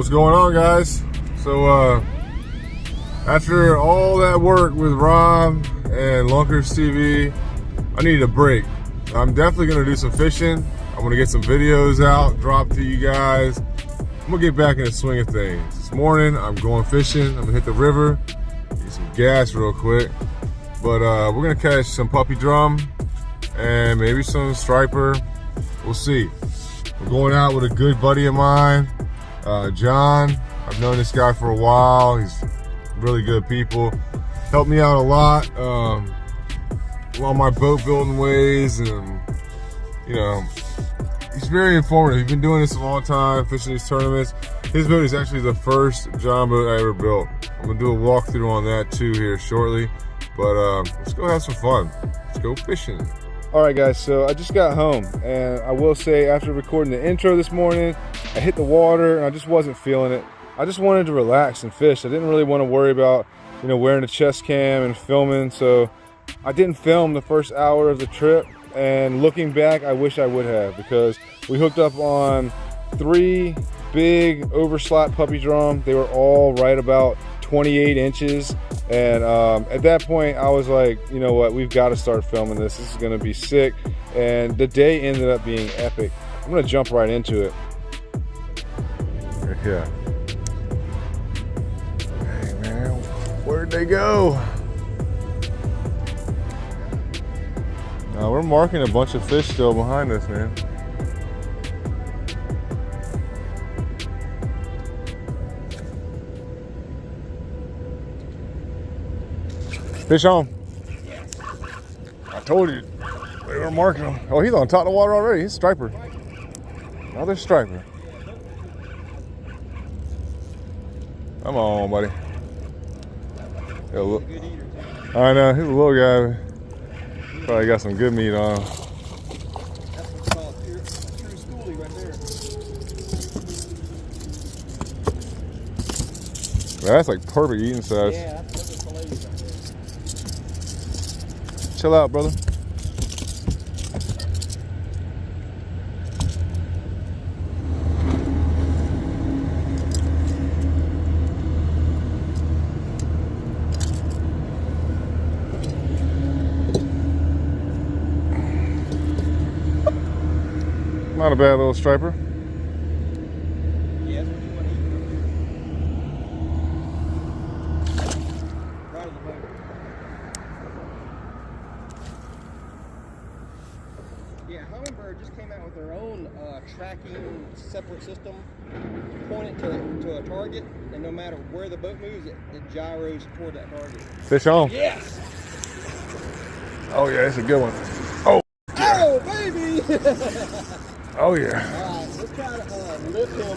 What's going on, guys? So after all that work with Rob and Lunkers TV, I need a break. I'm definitely gonna do some fishing. I'm gonna get some videos out, drop to you guys. I'm gonna get back in the swing of things. This morning, I'm going fishing. I'm gonna hit the river, get some gas real quick. But we're gonna catch some puppy drum and maybe some striper. We'll see. We're going out with a good buddy of mine, John. I've known this guy for a while. He's really good people. Helped me out a lot on my boat building ways, and you know, he's very informative. He's been doing this a long time, fishing these tournaments. His boat is actually the first John boat I ever built. I'm gonna do a walkthrough on that too here shortly. But let's go have some fun. Let's go fishing. All right, guys, so I just got home, and I will say after recording the intro this morning, I hit the water and I just wasn't feeling it. I just wanted to relax and fish. I didn't really want to worry about, you know, wearing a chest cam and filming, so I didn't film the first hour of the trip. And looking back, I wish I would have, because we hooked up on 3 big overslot puppy drum. They were all right about 28 inches. And at that point, I was like, you know what, we've got to start filming this. This is going to be sick. And the day ended up being epic. I'm going to jump right into it. Yeah. Hey, man, where'd they go? We're marking a bunch of fish still behind us, man. Fish on. I told you, we were marking him. Oh, he's on top of the water already. He's striper. Another striper. Come on, buddy. I know, he's a little guy. Probably got some good meat on him. That's what's called a true schoolie right there. That's like perfect eating size. Yeah, that's hilarious right there. Chill out, brother. Not a bad little striper. Yeah, that's what you want to eat. Right in the boat. Yeah, Humminbird just came out with their own tracking separate system. You point it to a target, and no matter where the boat moves, it gyros toward that target. Fish on. Yes! Oh yeah, it's a good one. Oh! Oh, baby! Oh yeah. Alright, let's try to lift him.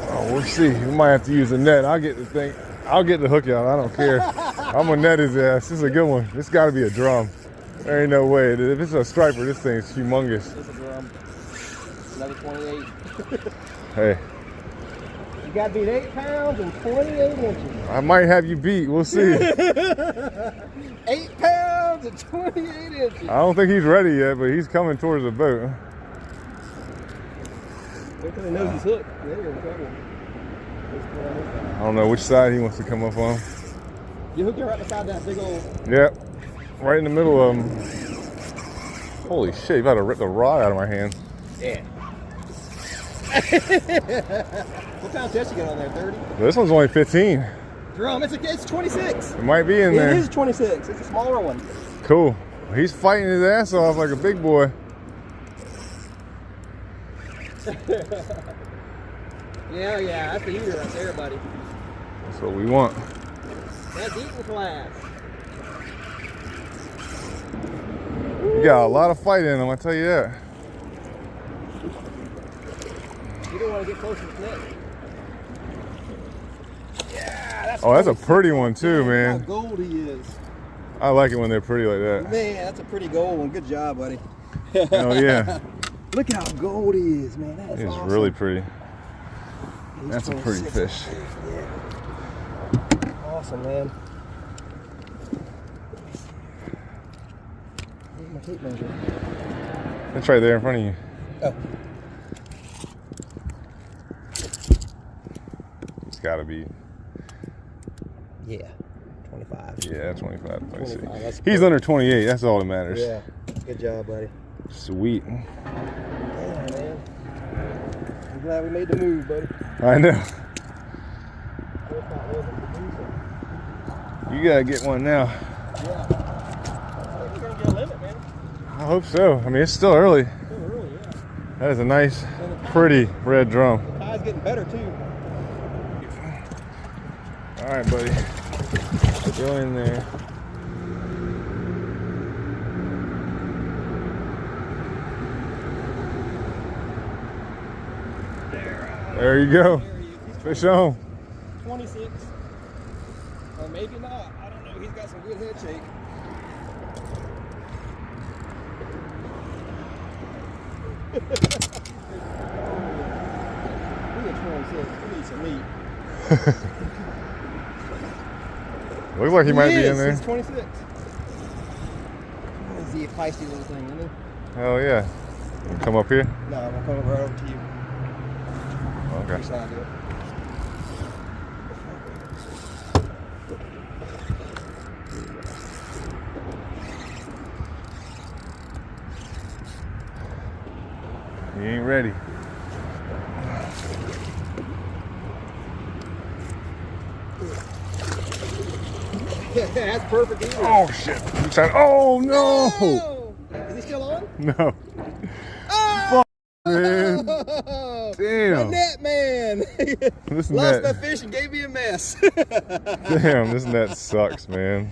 Oh, we'll see. We might have to use a net. I'll get the thing. I'll get the hook out. I don't care. I'm gonna net his ass. This is a good one. This got to be a drum. There ain't no way. If it's a striper, this thing's humongous. It's a drum. Another 28. Hey. You got to beat 8 pounds and 28 inches. I might have you beat. We'll see. 8 pounds and 28 inches. I don't think he's ready yet, but he's coming towards the boat. Because he knows he's hooked. They're in trouble. I don't know which side he wants to come up on. You hooked him right beside that big old... Yep. Right in the middle of him. Holy shit, you about to rip the rod out of my hand. Yeah. What kind of test you got on there, 30? This one's only 15. Drum, it's 26. It might be in there. It is 26. It's a smaller one. Cool. He's fighting his ass off like a big boy. Yeah, that's the heater right there, buddy. That's what we want. That's eating class. You got a lot of fight in him, I tell you that. You don't want to get close to the net. Yeah, that's Oh, that's a pretty one too, man. How gold he is. I like it when they're pretty like that. Man, that's a pretty gold one. Good job, buddy. Oh yeah. Look how gold he is, man. That's He's awesome. really pretty. That's a pretty fish. Yeah. Awesome, man. Where's my tape measure? It's right there in front of you. Oh. gotta be. Yeah, 25. Yeah, 25, 26. 25, that's He's good. under 28. That's all that matters. Yeah, good job, buddy. Sweet. Yeah, man. I'm glad we made the move, buddy. I know. You gotta get one now. Yeah. I think we're gonna get a limit, man. I hope so. I mean, it's still early. Still early, yeah. That is a nice, pretty red drum. The tide's getting better too. All right, buddy. Go in there. There you go. There he is. Fish on. 26. Or maybe not. I don't know. He's got some good head shake. We at 26. We need some meat. Looks like he might be in there. He's 26. Is he a feisty little thing, isn't he? Hell yeah. Come up here. No, I'm gonna come right over to you. Okay. Here's how I do it. He ain't ready. That's perfect either. Oh shit. I'm trying. Oh no. Oh! Is he still on? No. Oh! Man. The Damn. net man. This Lost my net. fish and gave me a mess. Damn, this net sucks, man.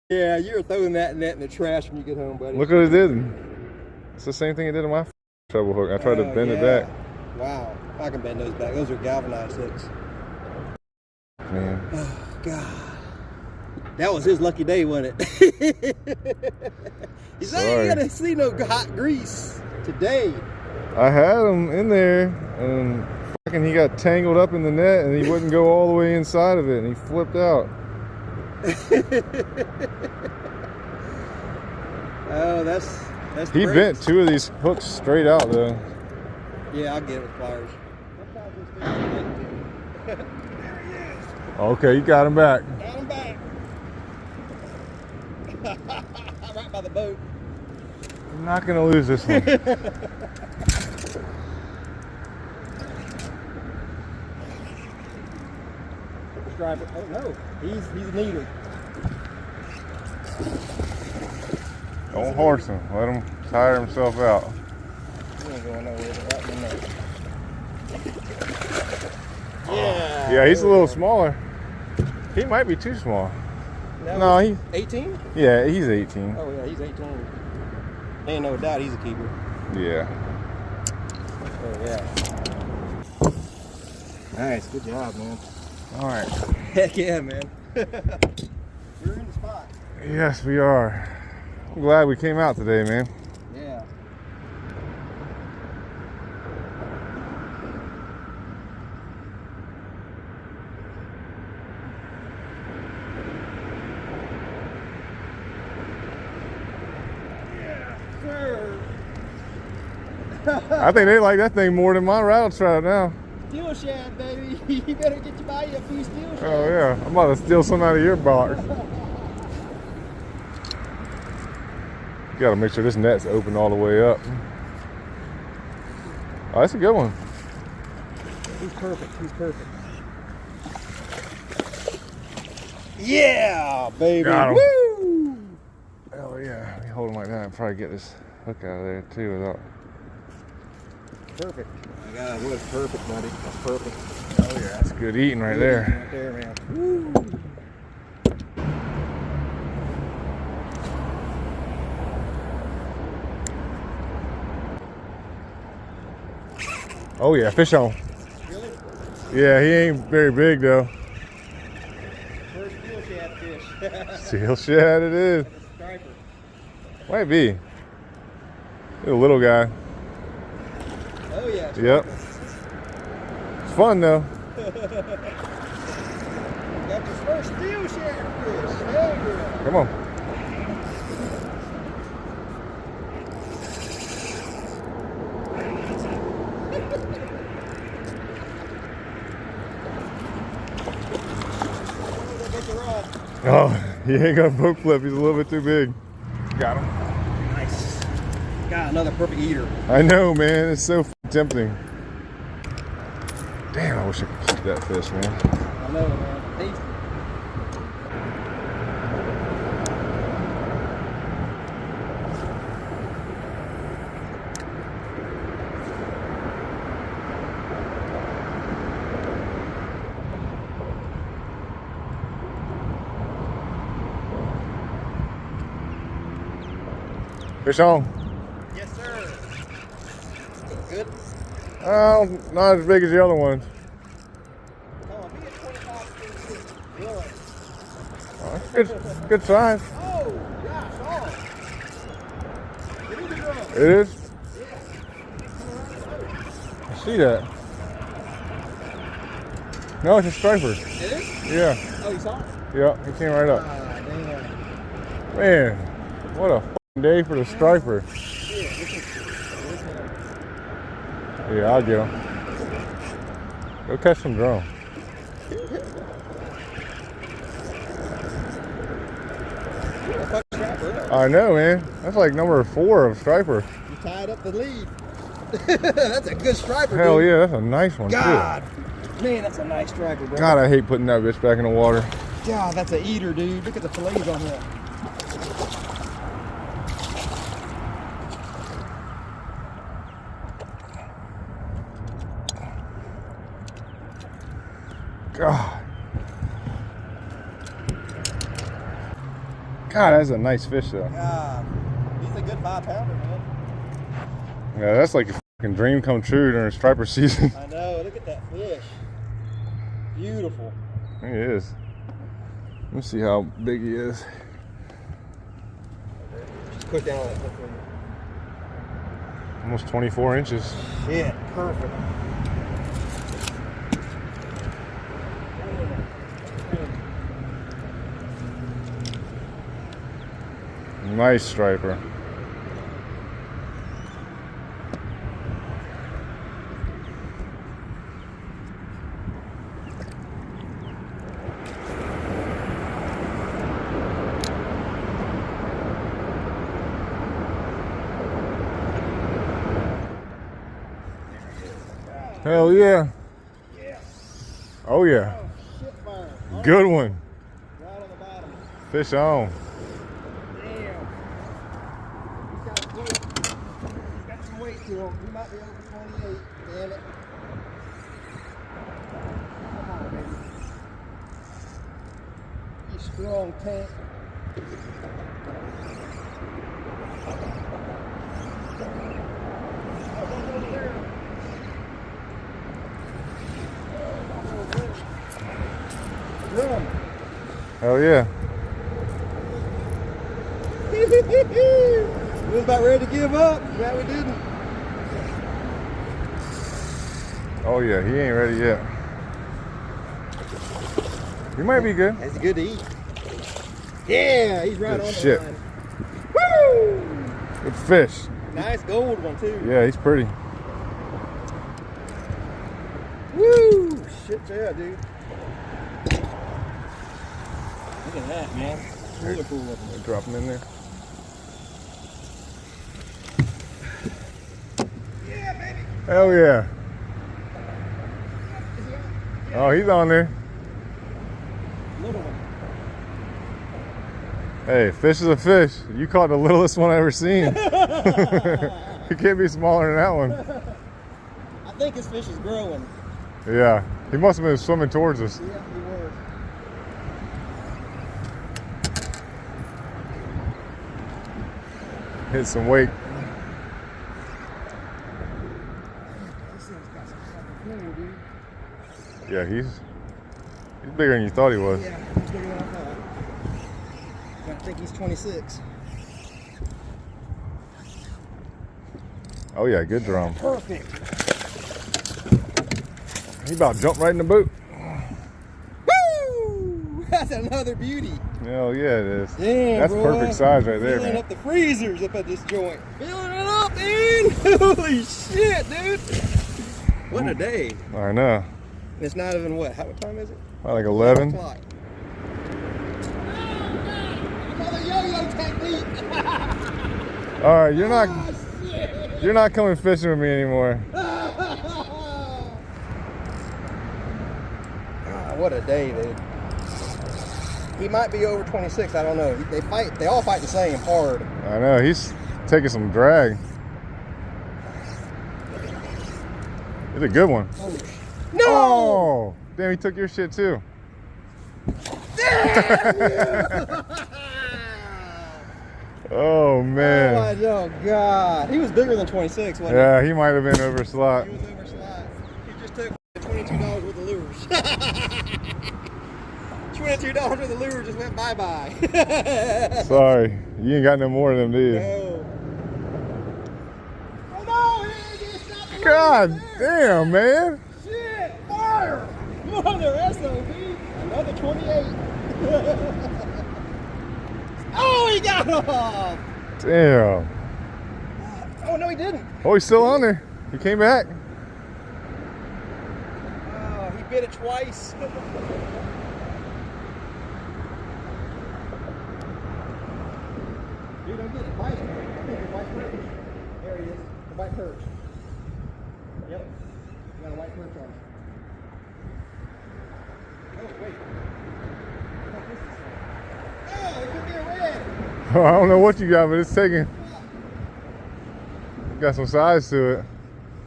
Yeah, you're throwing that net in the trash when you get home, buddy. Look what it did. It's the same thing it did on my treble hook. I tried to bend it back. Wow. I can bend those back. Those are galvanized hooks. Man. Oh, God. That was his lucky day, wasn't it? He's not Sorry. gonna see no hot grease today. I had him in there and fucking he got tangled up in the net and he wouldn't go all the way inside of it and he flipped out. Oh, that's He great. bent two of these hooks straight out though. Yeah, I'll get it with pliers. Sometimes those fish are bent too. There he is. Okay, you got him back. Got him back. Right by the boat. I'm not gonna lose this one. Striper. Oh no, he's a needle. Don't horse him. Let him tire himself out. He ain't going nowhere but right in the net. Yeah. Yeah, he's a little smaller. He might be too small. No, he. 18? Yeah, he's 18. Oh yeah, he's 18. Ain't no doubt he's a keeper. Yeah. Oh yeah. Nice, good job, man. All right. Heck yeah, man. We're in the spot. Yes, we are. I'm glad we came out today, man. Yeah. Sir. I think they like that thing more than my rattle trap now. Steel shad, baby. You better get you buy you a few steel shads. Oh yeah, I'm about to steal some out of your box. You gotta make sure this net's open all the way up. Oh, that's a good one. He's perfect. He's perfect. Yeah, baby. Got him. Woo! Oh yeah, let me hold him like that and probably get this hook out of there too without. Perfect. My God, it was perfect, buddy. That's perfect. Oh yeah, that's good eating right there. Right there, man. Woo! Oh yeah, fish on. Really? Yeah, he ain't very big though. First steel shad fish. Steel shad it is. That's a striper. Might be. He's a little guy. Oh yeah. Yep. It's fun though. Got your first steel shad fish. Hell yeah. Come on. draw. Oh, he ain't gonna boat flip. He's a little bit too big. Got him. Nice. Got another perfect eater. I know, man. It's so tempting. Damn, I wish I could keep that fish, man. I know, man. Tasty. Fish on. Yes, sir. Good. Oh, not as big as the other ones. Oh, be at 25 Good. Oh, that's good size. Oh, gosh, oh. It is a drum. It is? I see that. No, it's a striper. It is? Yeah. Oh, you saw it? Yeah, he came right up. Ah, damn. Man, what a f***ing day for the striper. Yeah, I'll get him. Go catch some drum. I know, man. That's like number 4 of striper. You tied up the lead. That's a good striper, Hell dude. yeah, that's a nice one, God. Man, that's a nice striper, bro. God, I hate putting that bitch back in the water. God, that's an eater, dude. Look at the fillets on that. God, that's a nice fish, though. God, he's a good 5-pounder, man. Yeah, that's like a fucking dream come true during striper season. I know. Look at that fish. Beautiful. He is. Let me see how big he is. Just put down that hook. Almost 24 inches. Shit, perfect. Nice striper. Hell yeah. Yeah. Oh yeah. Oh, shit fire. Good one. Right on the bottom. Fish on. Damn. He's got some weight to him. He might be over 28. Damn it. Come on, baby. You strong tank. Hell yeah. We was about ready to give up. Glad we didn't. Oh yeah, he ain't ready yet. He might be good. That's good to eat. Yeah, he's right Good on shit. the line. Woo! Good fish. Nice gold one too. Yeah, he's pretty. Woo! Shit, yeah, dude. Look at that, man. Really cool looking. Drop him in there. Yeah, baby. Hell yeah. Oh, he's on there. Little one. Hey, fish is a fish. You caught the littlest one I ever seen. It can't be smaller than that one. I think this fish is growing. Yeah, he must have been swimming towards us. Yeah, he was. Hit some weight. This thing's got some fucking cool, dude. Yeah, he's bigger than you thought he was. Yeah, he's bigger than I thought. I think he's 26. Oh yeah, good drum. Perfect. He about jumped right in the boat. Woo! That's another beauty. Hell yeah, it is. Damn, that's bro. perfect size right there, Filling man. up the freezers up at this joint. Filling it up, dude. Holy shit, dude. What a day. I know. It's not even what? What time is it? About like 11. 12 o'clock. All right, you're Oh, not coming fishing with me anymore. What a day, dude. He might be over 26, I don't know. They all fight the same, hard. I know, he's taking some drag. It's a good one. No! Oh, damn, he took your shit too. Oh man. Oh God. He was bigger than 26, wasn't Yeah, he might have been over slot. he? He was over slot. He just took $22 worth of lures. $22 worth of lures just went bye-bye. Sorry, you ain't got no more of them, do you? No. Oh no! He stopped the God lures there. damn, man. Shit! Fire! Mother SOB! Another 28. Oh, he got off! Damn. Oh no, he didn't. Oh, he's still on there. He came back. Oh, he bit it twice. Dude, don't get it. Bite it. I think it's white perch. There he is. The white perch. Yep. You got a white perch on it. Oh, wait. Oh, it could be a red. Oh, I don't know what you got, but it's taking. Got some size to it.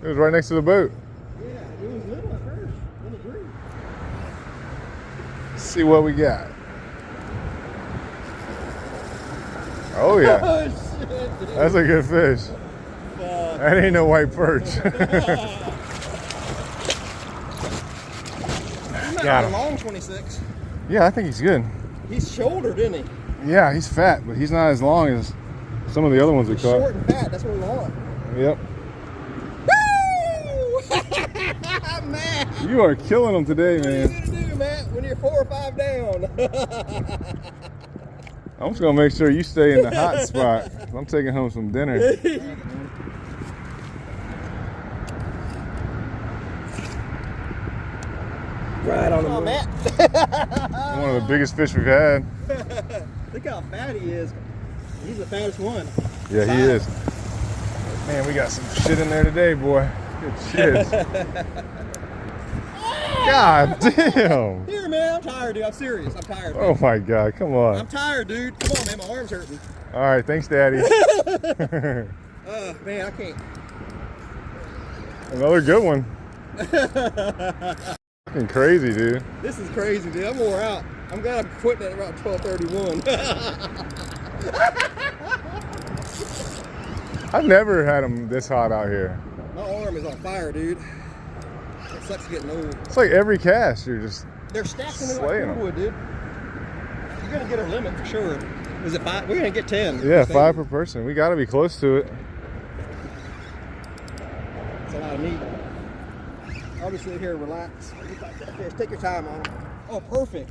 It was right next to the boat. Yeah, it was little at first. Then it grew. Let's see what we got. Oh yeah, Oh, shit, dude. that's a good fish. Fuck. That ain't no white perch. He's not Got a him. long 26. Yeah, I think he's good. He's shouldered, isn't he? Yeah, he's fat, but he's not as long as some of the other ones we He's caught. short and fat. That's what we want. Yep. Woo! Man. You are killing them today, What are man. you gonna do, Matt, when you're 4 or 5 down? I'm just gonna make sure you stay in the hot spot. I'm taking home some dinner. Right on the Matt. One of the biggest fish we've had. Look how fat he is. He's the fattest one. Yeah, he is. Man, we got some shit in there today, boy. Good shit. God damn. Here, man. I'm tired, dude. I'm serious. I'm tired. Oh my God, come I'm on. tired, dude. Come on, man. My arm's hurting. All right, thanks, Daddy. Man, I can't. Another good one. Fucking crazy, dude. This is crazy, dude. I'm wore out. I'm glad I'm quitting at around 12:31. I've never had them this hot out here. My arm is on fire, dude. It sucks getting old. It's like every cast, you're just They're stacked in the slaying like 'em. wood, dude. You're gonna get our limit for sure. Is it 5? We're gonna get 10. yeah, 5 per person. We got to be close to it. It's a lot of meat. I'll just sit here and relax. Just like that fish. Take your time on them. Oh, perfect.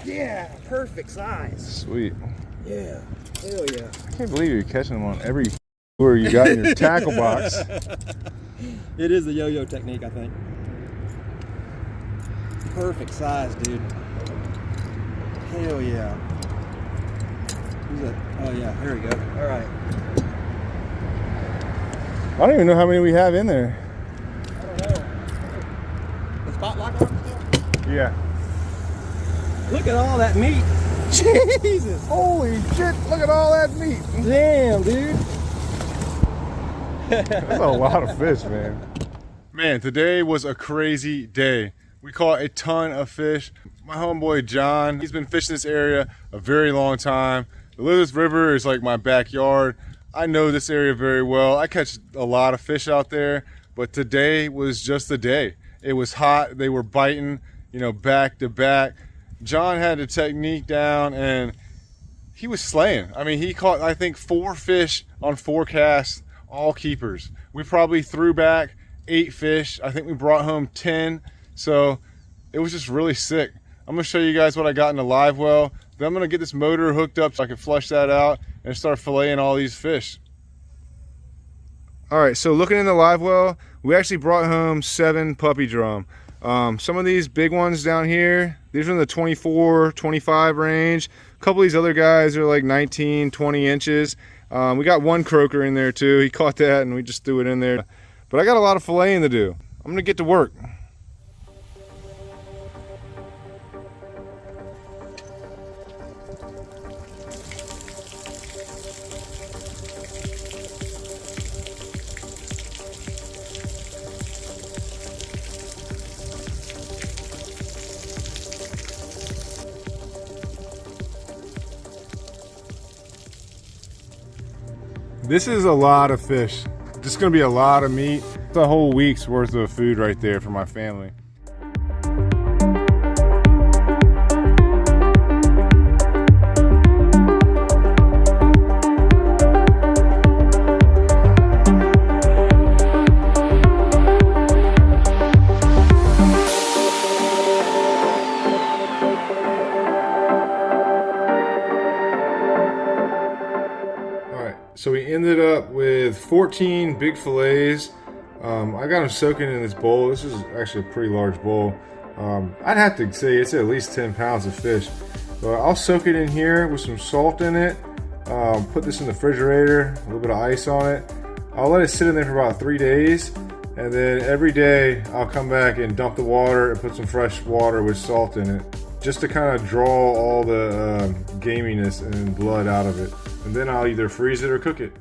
Yeah, perfect size. Sweet. Yeah. Hell yeah. I can't believe you're catching them on every lure you got in your tackle box. It is the yo-yo technique, I think. Perfect size, dude. Hell yeah. Who's that? Oh yeah, here we go. All right. I don't even know how many we have in there. I don't know. The spot lock on? Yeah. Look at all that meat. Jesus. Holy shit, look at all that meat. Damn, dude. That's a lot of fish, man. Man, today was a crazy day. We caught a ton of fish. My homeboy John, he's been fishing this area a very long time. The Elizabeth River is like my backyard. I know this area very well. I catch a lot of fish out there, but today was just the day. It was hot, they were biting, you know, back to back. John had the technique down and he was slaying. I mean, he caught, I think, 4 fish on 4 casts, all keepers. We probably threw back 8 fish. I think we brought home 10. So it was just really sick. I'm gonna show you guys what I got in the live well. Then I'm gonna get this motor hooked up so I can flush that out and start filleting all these fish. All right, so looking in the live well, we actually brought home 7 puppy drum. Some of these big ones down here, these are in the 24, 25 range. A couple of these other guys are like 19, 20 inches. We got one croaker in there too. He caught that and we just threw it in there. But I got a lot of filleting to do. I'm gonna get to work. This is a lot of fish. This is gonna be a lot of meat. It's a whole week's worth of food right there for my family. So we ended up with 14 big fillets. I got them soaking in this bowl. This is actually a pretty large bowl. I'd have to say it's at least 10 pounds of fish. So I'll soak it in here with some salt in it. Put this in the refrigerator, a little bit of ice on it. I'll let it sit in there for about 3 days. And then every day I'll come back and dump the water and put some fresh water with salt in it, just to kind of draw all the gaminess and blood out of it. And then I'll either freeze it or cook it.